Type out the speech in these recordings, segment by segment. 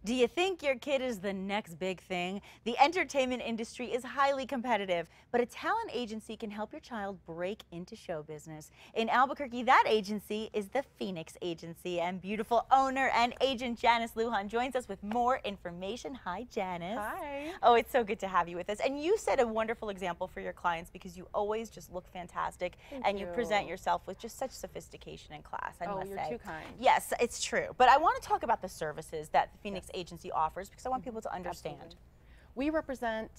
Do you think your kid is the next big thing? The entertainment industry is highly competitive, but a talent agency can help your child break into show business. In Albuquerque, that agency is the Phoenix Agency, and beautiful owner and agent Janice Lujan joins us with more information. Hi, Janice. Hi. Oh, it's so good to have you with us. And you set a wonderful example for your clients because you always just look fantastic and you present yourself with just such sophistication and class, I must say. Oh, you're too kind. Yes, it's true. But I want to talk about the services that the Phoenix Agency offers because I want people to understand. Absolutely. We represent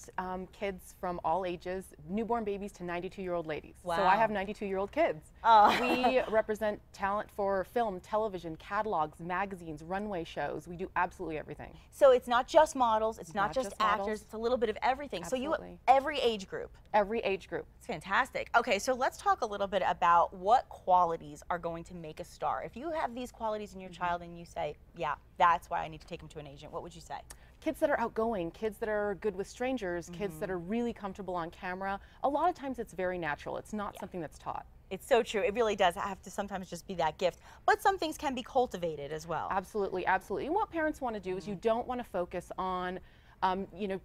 kids from all ages, newborn babies to 92-year-old ladies. Wow. So I have 92-year-old kids. Oh. We represent talent for film, television, catalogs, magazines, runway shows. We do absolutely everything. So it's not just models, it's not just actors, models. it's a little bit of everything. Absolutely. So you every age group. Every age group. It's fantastic. Okay, so let's talk a little bit about what qualities are going to make a star. If you have these qualities in your child and you say, yeah, that's why I need to take him to an agent, what would you say? Kids that are outgoing, kids that are good with strangers, kids that are really comfortable on camera. A lot of times it's very natural. It's not something that's taught. It's so true. It really does have to sometimes just be that gift. But some things can be cultivated as well. Absolutely, absolutely. And what parents want to do is you don't want to focus on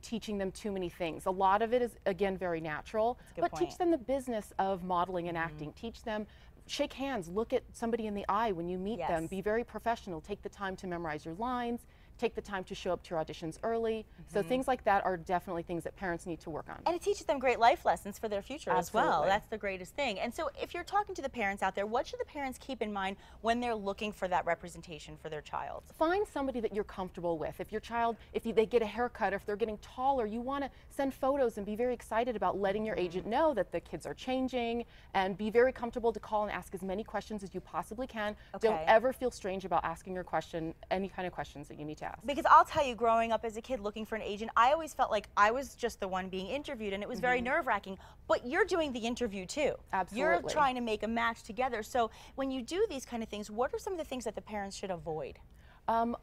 teaching them too many things. A lot of it is, again, very natural, but teach them the business of modeling and acting. Teach them, shake hands, look at somebody in the eye when you meet them, be very professional, take the time to memorize your lines, take the time to show up to your auditions early. So things like that are definitely things that parents need to work on. And it teaches them great life lessons for their future as well. Absolutely. That's the greatest thing. And so if you're talking to the parents out there, what should the parents keep in mind when they're looking for that representation for their child? Find somebody that you're comfortable with. If your child, they get a haircut, or if they're getting taller, you want to send photos and be very excited about letting your agent know that the kids are changing, and be very comfortable to call and ask as many questions as you possibly can. Don't ever feel strange about asking your question, any kind of questions that you need to ask. Because I'll tell you, growing up as a kid looking for an agent, I always felt like I was just the one being interviewed, and it was very nerve-wracking. But you're doing the interview too. Absolutely. You're trying to make a match together. So when you do these kind of things, what are some of the things that the parents should avoid?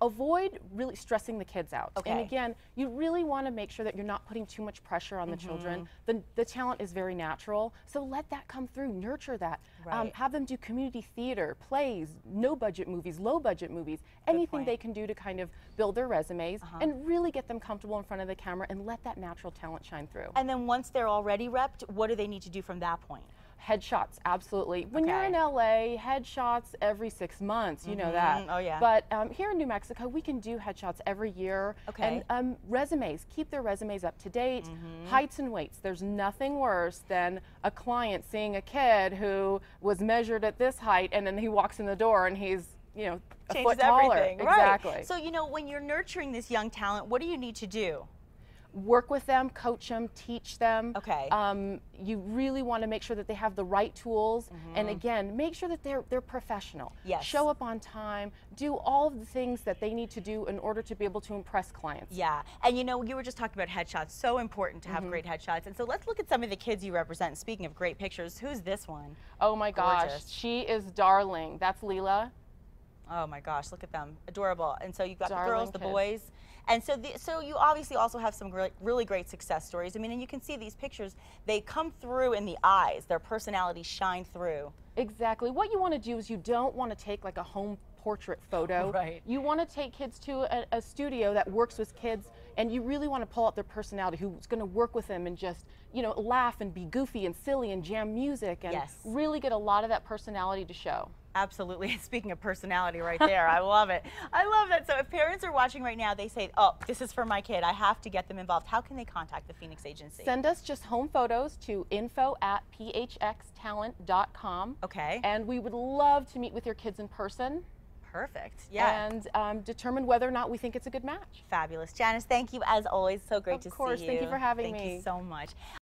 Avoid really stressing the kids out. Okay. And again, you really want to make sure that you're not putting too much pressure on the children. The talent is very natural, so let that come through, nurture that. Right. Have them do community theater, plays, no budget movies, low budget movies, anything they can do to kind of build their resumes and really get them comfortable in front of the camera and let that natural talent shine through. And then once they're already repped, what do they need to do from that point? Headshots, absolutely. When you're in LA, headshots every 6 months, you know that. Oh yeah. But here in New Mexico, we can do headshots every year. Okay. And resumes, keep their resumes up to date. Heights and weights, there's nothing worse than a client seeing a kid who was measured at this height and then he walks in the door and he's, a foot taller. Everything. Exactly. Right. So, when you're nurturing this young talent, what do you need to do? Work with them, coach them, teach them. Okay. You really want to make sure that they have the right tools, and again, make sure that they're professional. Yes. Show up on time, do all of the things that they need to do in order to be able to impress clients. Yeah, and you were just talking about headshots. So important to have great headshots. And so let's look at some of the kids you represent. Speaking of great pictures, who's this one? Oh my gosh, Gorgeous. she is darling. That's Leela. Oh my gosh, look at them, adorable. And so you've got Darling the girls, the kids. boys, and so you obviously also have some really great success stories. I mean, and you can see these pictures, they come through in the eyes, their personalities shine through. Exactly. What you want to do is you don't want to take like a home portrait photo. Right. You want to take kids to a studio that works with kids, and you really want to pull out their personality, who's going to work with them and just, laugh and be goofy and silly and jam music and really get a lot of that personality to show. Absolutely. Speaking of personality right there, I love it. I love that. So if parents are watching right now, they say, oh, this is for my kid, I have to get them involved. How can they contact the Phoenix Agency? Send us just home photos to info@phxtalent.com. Okay. And we would love to meet with your kids in person. Perfect. Yeah. And determine whether or not we think it's a good match. Fabulous. Janice, thank you as always. So great to see you. Of course. Thank you for having me. Thank you so much.